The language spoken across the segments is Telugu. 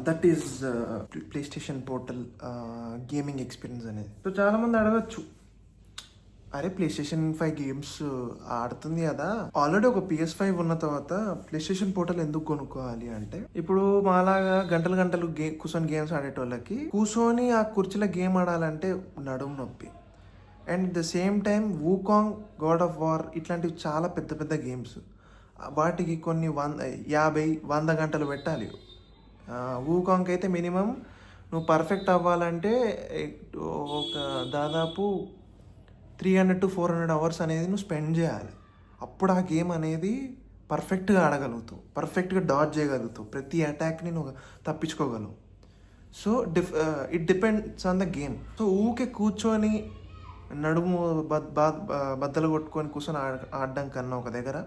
That is play station portal gaming experience అనేది. సో చాలామంది అడగచ్చు, అరే ప్లే స్టేషన్ 5 గేమ్స్ ఆడుతుంది కదా, ఆల్రెడీ ఒక PS5 ఉన్న తర్వాత ప్లే స్టేషన్ పోర్టల్ ఎందుకు కొనుక్కోవాలి అంటే, ఇప్పుడు మాలాగా గంటలు గంటలు కూర్చొని గేమ్స్ ఆడేటోళ్ళకి కూర్చొని ఆ కుర్చీలో గేమ్ ఆడాలంటే నడుము నొప్పి. And the same time వూకాంగ్, God of war ఇట్లాంటివి చాలా పెద్ద పెద్ద గేమ్స్, వాటికి కొన్ని 50-100 గంటలు పెట్టాలి. వూకాంగ్ అయితే మినిమం నువ్వు పర్ఫెక్ట్ అవ్వాలంటే ఒక దాదాపు 300 to 400 అవర్స్ అనేది నువ్వు స్పెండ్ చేయాలి. అప్పుడు ఆ గేమ్ అనేది పర్ఫెక్ట్గా ఆడగలుగుతావు, పర్ఫెక్ట్గా డాడ్జ్ చేయగలుగుతావు, ప్రతి అటాక్ని నువ్వు తప్పించుకోగలవు. So it depends on the game. So ఊకే కూర్చొని నడుము బద్దలు కొట్టుకొని కూర్చొని ఆడడం కన్నా ఒక దగ్గర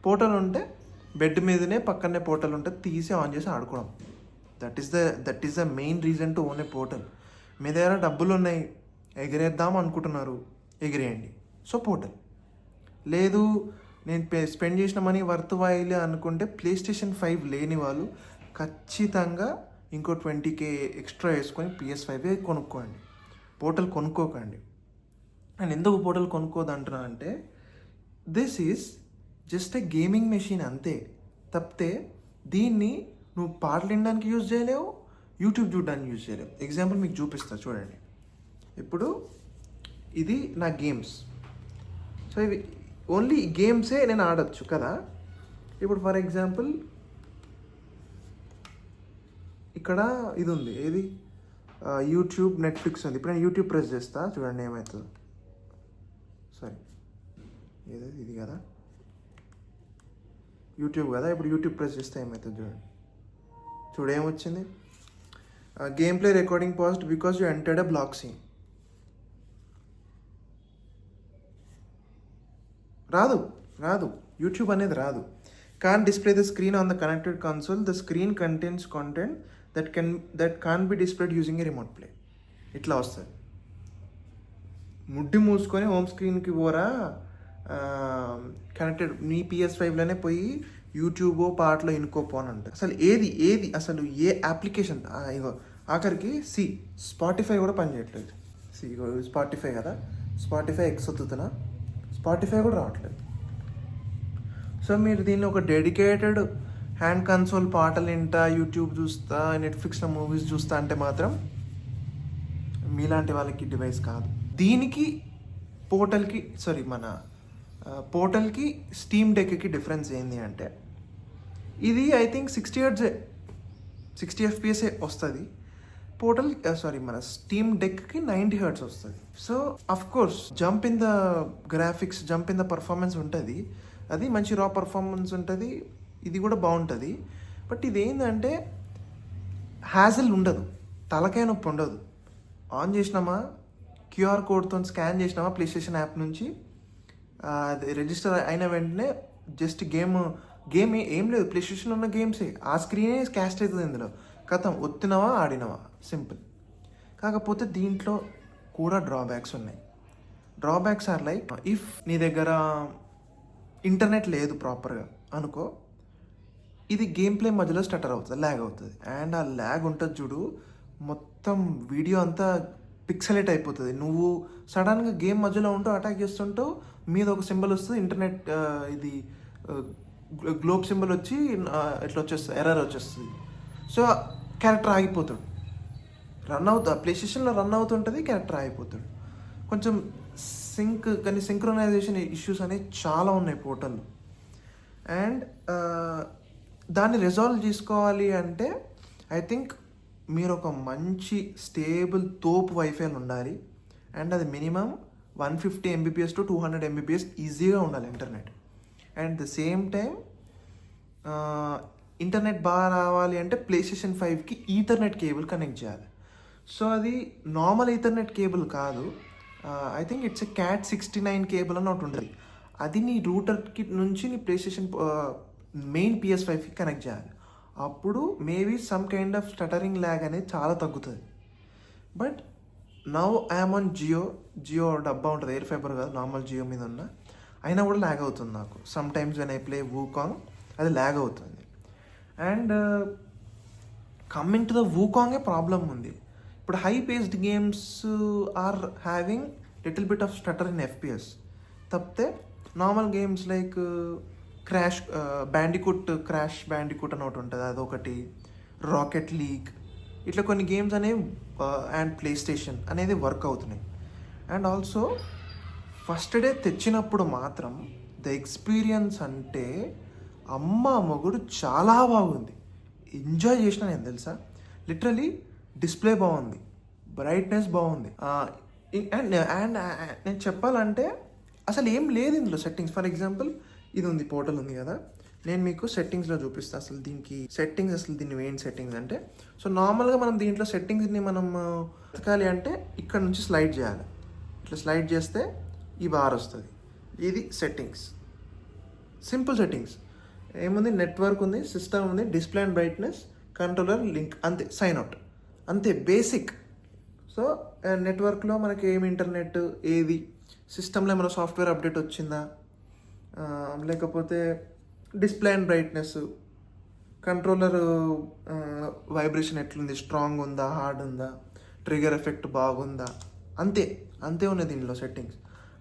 పోర్టల్ ఉంటే, బెడ్ మీదనే పక్కనే పోర్టల్ ఉంటే తీసి ఆన్ చేసి ఆడుకోవడం. That is the main reason to own a portal. మీ దగ్గర డబ్బులు ఉన్నాయి, ఎగిరేద్దాం అనుకుంటున్నారు, ఎగిరేయండి. సో పోర్టల్ లేదు, నేను స్పెండ్ చేసిన మనీ వర్త్ వాయిలే అనుకుంటే ప్లే స్టేషన్ 5 లేని వాళ్ళు ఖచ్చితంగా ఇంకో 20K ఎక్స్ట్రా వేసుకొని PS5 కొనుక్కోండి, పోర్టల్ కొనుక్కోకండి. అండ్ ఎందుకు పోర్టల్ కొనుక్కోదంటున్నా అంటే, this is just a gaming machine అంతే, తప్పితే దీన్ని నువ్వు పాటలు వినడానికి యూజ్ చేయలేవు, యూట్యూబ్ చూడడానికి యూజ్ చేయలేవు. ఎగ్జాంపుల్ మీకు చూపిస్తా చూడండి. ఇప్పుడు ఇది నా గేమ్స్. సో ఇవి ఓన్లీ గేమ్సే నేను ఆడచ్చు కదా. ఇప్పుడు ఫర్ ఎగ్జాంపుల్ ఇక్కడ ఇది ఉంది, ఏది యూట్యూబ్, నెట్ఫ్లిక్స్ ఉంది. ఇప్పుడు నేను యూట్యూబ్ ప్రెస్ చేస్తా, చూడండి ఏమవుతుంది. సారీ, ఏదైతే ఇది కదా యూట్యూబ్ కదా. ఇప్పుడు యూట్యూబ్ ప్రెస్ చేస్తే ఏమవుతుంది చూడండి. ఏమొచ్చింది, game play recording paused because you entered a black scene. రాదు యూట్యూబ్ అనేది రాదు. Can't display the screen on the connected console, the screen contains content that can't be displayed using a remote play. ఇట్లా వస్తుంది. ముడ్డి మూసుకొని హోమ్ స్క్రీన్కి పోరా, కనెక్టెడ్ నీ PS5లోనే పోయి యూట్యూబో పాటలో ఇనుకోపోనంట. అసలు ఏది అసలు ఏ అప్లికేషన్, ఇగో ఆఖరికి స్పాటిఫై కూడా పనిచేయట్లేదు. ఇగో స్పాటిఫై కదా, స్పాటిఫై ఒత్తుతున్నా, స్పాటిఫై కూడా రావట్లేదు. సో మీరు దీన్ని ఒక డెడికేటెడ్ హ్యాండ్ కన్సోల్ పాటలు వింటా, యూట్యూబ్ చూస్తా, నెట్ఫ్లిక్స్లో మూవీస్ చూస్తా అంటే మాత్రం మీలాంటి వాళ్ళకి డివైస్ కాదు. దీనికి పోర్టల్కి స్టీమ్ డెక్కి డిఫరెన్స్ ఏంటి అంటే, ఇది ఐ థింక్ 60 FPS వస్తుంది. పోర్టల్ మన స్టీమ్ డెక్కి 90 Hz వస్తుంది. So of course jump in the graphics, jump in the performance ఉంటుంది, అది మంచి రా పర్ఫార్మెన్స్ ఉంటుంది, ఇది కూడా బాగుంటుంది. బట్ ఇది ఏంటంటే హ్యాజల్ ఉండదు, తలకాయ నొప్పి ఉండదు. ఆన్ చేసినామా, QR కోడ్తో స్కాన్ చేసినామా ప్లే స్టేషన్ యాప్ నుంచి, అది రిజిస్టర్ అయిన వెంటనే జస్ట్ గేమ్ ఏం లేదు, ప్లే స్టేషన్లో ఉన్న గేమ్సే, ఆ స్క్రీనే క్యాస్ట్ అవుతుంది. ఇందులో కథం ఒత్తినవా ఆడినవా, సింపుల్. కాకపోతే దీంట్లో కూడా డ్రాబ్యాక్స్ ఉన్నాయి. డ్రాబ్యాక్స్ ఆర్ లైక్, ఇఫ్ నీ దగ్గర ఇంటర్నెట్ లేదు ప్రాపర్గా అనుకో, ఇది గేమ్ ప్లే మధ్యలో స్టటర్ అవుతుంది, ల్యాగ్ అవుతుంది. అండ్ ఆ ల్యాగ్ ఉంటుంది చూడు, మొత్తం వీడియో అంతా పిక్సలేట్ అయిపోతుంది. నువ్వు సడన్గా గేమ్ మధ్యలో ఉంటూ అటాక్ చేస్తుంటావు, మీద ఒక సింబల్ వస్తుంది, ఇంటర్నెట్ ఇది గ్లోబ్ సింబల్ వచ్చి ఇట్లా వచ్చేస్తుంది, ఎర్రర్ వచ్చేస్తుంది. సో క్యారెక్టర్ ఆగిపోతాడు, ప్లే స్టేషన్లో రన్ అవుతుంటుంది, క్యారెక్టర్ ఆగిపోతాడు. కొంచెం సింక్రొనైజేషన్ ఇష్యూస్ అనేవి చాలా ఉన్నాయి పోర్టల్లో. అండ్ దాన్ని రిజాల్వ్ చేసుకోవాలి అంటే ఐ థింక్ మీరు ఒక మంచి స్టేబుల్ తోపు వైఫైలు ఉండాలి. అండ్ అది మినిమం 150 Mbps to 200 Mbps ఈజీగా ఉండాలి internet. And the same time internet బాగా రావాలి అంటే ప్లే స్టేషన్ 5కి ఈథర్నెట్ కేబుల్ కనెక్ట్ చేయాలి. సో అది నార్మల్ ఈథర్నెట్ కేబుల్ కాదు, I think it's CAT 69 cable అని ఒకటి ఉంటుంది. అది నీ రూటర్కి నుంచి నీ ప్లే స్టేషన్ మెయిన్ PS5కి కనెక్ట్ చేయాలి. అప్పుడు maybe some kind of stuttering lag అనేది చాలా తగ్గుతుంది. But now I'm on Jio డబ్బా ఉంటుంది, ఎయిర్ ఫైబర్ కాదు, నార్మల్ జియో మీద ఉన్న, అయినా కూడా ల్యాగ్ అవుతుంది నాకు. Sometimes when I play Wukong అది ల్యాగ్ అవుతుంది. అండ్ కమ్మింగ్ టు ద వూకాంగే ప్రాబ్లం ఉంది. ఇప్పుడు high paced games are having little bit of stutter in FPS తప్పితే normal games like Crash Bandicoot అని ఒకటి ఉంటుంది, అదొకటి, రాకెట్ లీగ్, ఇట్లా కొన్ని గేమ్స్ అనేవి అండ్ ప్లే స్టేషన్ అనేది వర్క్ అవుతున్నాయి. అండ్ ఆల్సో ఫస్ట్ డే తెచ్చినప్పుడు మాత్రం ద ఎక్స్పీరియన్స్ అంటే అమ్మ మొగుడు చాలా బాగుంది, ఎంజాయ్ చేసిన నేను తెలుసా. లిటరలీ డిస్ప్లే బాగుంది, బ్రైట్నెస్ బాగుంది, అండ్ అండ్ నేను చెప్పాలంటే అసలు ఏం లేదు ఇందులో సెట్టింగ్స్. ఫర్ ఎగ్జాంపుల్ ఇది ఉంది, పోర్టల్ ఉంది కదా, నేను మీకు సెట్టింగ్స్లో చూపిస్తాను అసలు దీనికి సెట్టింగ్స్, అసలు దీన్ని ఏం సెట్టింగ్స్ అంటే. సో నార్మల్గా మనం దీంట్లో సెట్టింగ్స్ని మనం వెతకాలి అంటే ఇక్కడ నుంచి స్లైడ్ చేయాలి. ఇట్లా స్లైడ్ చేస్తే ఈ బార్ వస్తుంది, ఇది సెట్టింగ్స్, సింపుల్ సెట్టింగ్స్. ఏముంది, నెట్వర్క్ ఉంది, సిస్టమ్ ఉంది, display and brightness, controller, link, అంతే, సైన్ అవుట్, అంతే బేసిక్. సో నెట్వర్క్లో మనకి ఏమి ఇంటర్నెట్, ఏది సిస్టంలో ఏమైనా సాఫ్ట్వేర్ అప్డేట్ వచ్చిందా, లేకపోతే display and brightness, controller vibration ఎట్లుంది, స్ట్రాంగ్ ఉందా, హార్డ్ ఉందా, ట్రిగర్ ఎఫెక్ట్ బాగుందా, అంతే అంతే ఉన్నది దీనిలో సెట్టింగ్స్,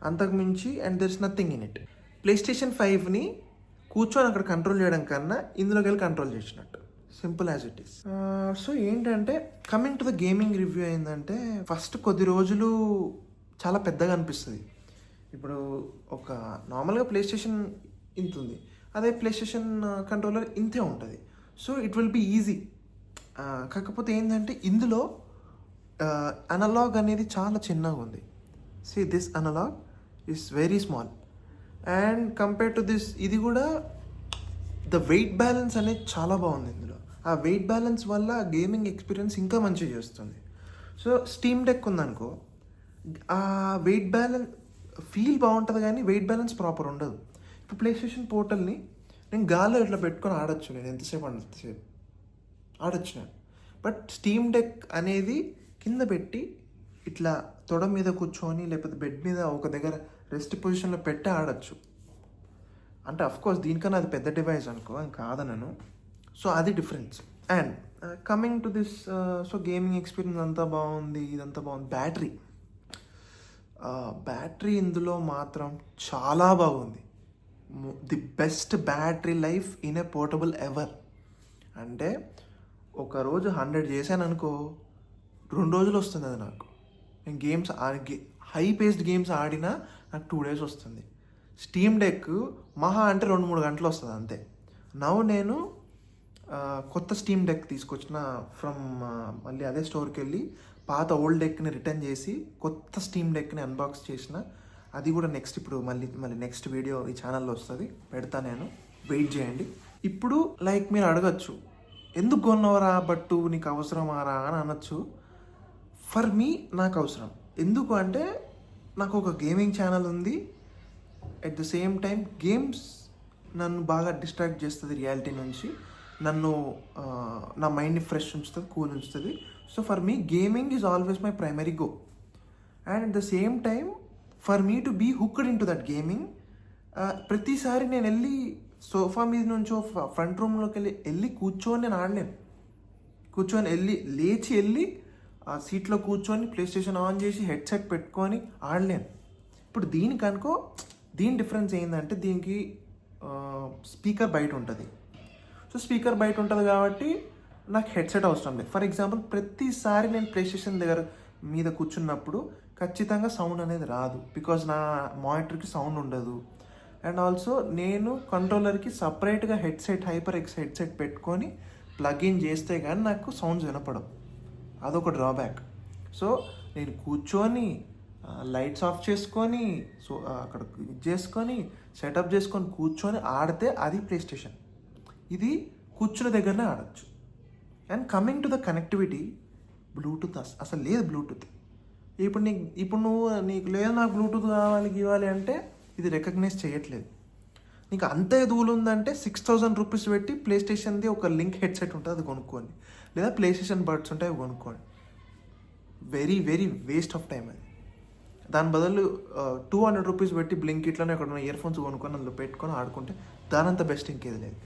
అంతకు మించి. And there is nothing in it. Play station 5ని కూర్చొని అక్కడ కంట్రోల్ చేయడం కన్నా ఇందులోకి వెళ్ళి కంట్రోల్ చేసినట్టు, simple as it is. So ఏంటంటే coming to the gaming review ఏంటంటే, ఫస్ట్ కొద్ది రోజులు చాలా పెద్దగా అనిపిస్తుంది. ఇప్పుడు ఒక నార్మల్గా ప్లే స్టేషన్ ఇంత ఉంది, అదే ప్లే స్టేషన్ కంట్రోలర్ ఇంతే ఉంటుంది. So it will be easy. కాకపోతే ఏంటంటే ఇందులో అనలాగ్ అనేది చాలా చిన్నగా ఉంది. See this analog is very small and compare to this, ఇది కూడా ద వెయిట్ బ్యాలెన్స్ అనేది చాలా బాగుంది ఇందులో. ఆ వెయిట్ బ్యాలెన్స్ వల్ల గేమింగ్ ఎక్స్పీరియన్స్ ఇంకా మంచిగా చేస్తుంది. సో స్టీమ్ డెక్ ఉందనుకో, ఆ వెయిట్ బ్యాలెన్స్ ఫీల్ బాగుంటుంది కానీ వెయిట్ బ్యాలెన్స్ ప్రాపర్ ఉండదు. ఇప్పుడు ప్లే స్టేషన్ పోర్టల్ని నేను గాల్లో ఇట్లా పెట్టుకొని ఆడొచ్చు, నేను ఎంతసేపు ఆడొచ్చు నేను. బట్ స్టీమ్ డెక్ అనేది కింద పెట్టి ఇట్లా తొడ మీద కూర్చొని లేకపోతే బెడ్ మీద ఒక దగ్గర రెస్ట్ పొజిషన్లో పెట్టి ఆడచ్చు. అంటే అఫ్కోర్స్ దీనికన్నా అది పెద్ద డివైస్ అనుకో, అని కాదనను. సో అది difference. And coming to this, so gaming experience అంతా బాగుంది, ఇదంతా బాగుంది. బ్యాటరీ ఇందులో మాత్రం చాలా బాగుంది. The best battery life in a portable ever. అంటే ఒకరోజు 100 చేశాను అనుకో, 2 రోజులు వస్తుంది అది నాకు. నేను గేమ్స్ హై పేస్డ్ గేమ్స్ ఆడినా నాకు 2 days వస్తుంది. స్టీమ్ డెక్ మహా అంటే 2-3 గంటలు వస్తుంది అంతే. నవ్వు నేను కొత్త స్టీమ్ డెక్ తీసుకొచ్చిన ఫ్రమ్ మళ్ళీ అదే స్టోర్కి వెళ్ళి పాత ఓల్డ్ డెక్ని రిటర్న్ చేసి కొత్త స్టీమ్ డెక్ని అన్బాక్స్ చేసిన. అది కూడా నెక్స్ట్ ఇప్పుడు మళ్ళీ నెక్స్ట్ వీడియో ఈ ఛానల్లో వస్తుంది, పెడతా నేను, వెయిట్ చేయండి. ఇప్పుడు లైక్ మీరు అడగచ్చు, ఎందుకు కొన్నవరా బట్టు, నీకు అవసరమారా అని అనొచ్చు. ఫర్ మీ నాకు అవసరం. ఎందుకు అంటే నాకు ఒక గేమింగ్ ఛానల్ ఉంది. At the same time games నన్ను బాగా డిస్ట్రాక్ట్ చేస్తుంది రియాలిటీ నుంచి, నన్ను నా మైండ్ని ఫ్రెష్ ఉంచుతుంది, కూల్ ఉంచుతుంది. So for me gaming is always my primary go. And at the same time for me to be hooked in to that gaming, ప్రతిసారి నేను వెళ్ళి సోఫా మీద నుంచో ఫ్రంట్ రూమ్లోకి వెళ్ళి కూర్చొని నేను ఆడలేను. లేచి వెళ్ళి ఆ సీట్లో కూర్చొని ప్లే స్టేషన్ ఆన్ చేసి హెడ్సెట్ పెట్టుకొని ఆడలేను. ఇప్పుడు దీనికి అనుకో, దీని డిఫరెన్స్ ఏంటంటే దీనికి స్పీకర్ బయట ఉంటుంది. సో స్పీకర్ బయట ఉంటుంది కాబట్టి నాకు హెడ్సెట్ అవసరం లేదు. ఫర్ ఎగ్జాంపుల్ ప్రతిసారి నేను ప్లే స్టేషన్ దగ్గర మీద కూర్చున్నప్పుడు ఖచ్చితంగా సౌండ్ అనేది రాదు, బికాజ్ నా మానిటర్కి సౌండ్ ఉండదు. అండ్ ఆల్సో నేను కంట్రోలర్కి సపరేట్గా హైపర్ ఎక్స్ హెడ్సెట్ పెట్టుకొని ప్లగ్ఇన్ చేస్తే కానీ నాకు సౌండ్స్ వినపడవు. అదొక డ్రాబ్యాక్. సో నేను కూర్చొని లైట్స్ ఆఫ్ చేసుకొని, సో అక్కడ ఇది చేసుకొని సెటప్ చేసుకొని కూర్చొని ఆడితే అది ప్లే స్టేషన్. ఇది కూర్చున్న దగ్గరనే ఆడచ్చు. And coming to the connectivity, Bluetooth అసలు లేదు. బ్లూటూత్ ఇప్పుడు నీకు లేదు నాకు బ్లూటూత్ ఇవ్వాలి అంటే ఇది రికగ్నైజ్ చేయట్లేదు. నీకు అంతే దూలు ఉందంటే 6,000 రూపీస్ పెట్టి ప్లే స్టేషన్ది ఒక లింక్ హెడ్సెట్ ఉంటుంది, అది కొనుక్కోండి. లేదా ప్లే స్టేషన్ బడ్స్ ఉంటాయి, అవి కొనుక్కోండి. Very very waste of time అది. దాని బదులు 200 రూపీస్ పెట్టి బ్లింక్ ఇట్లనే అక్కడ ఉన్న ఇయర్ ఫోన్స్ కొనుక్కొని అందులో పెట్టుకొని ఆడుకుంటే దానంత బెస్ట్ ఇంకేది లేదు.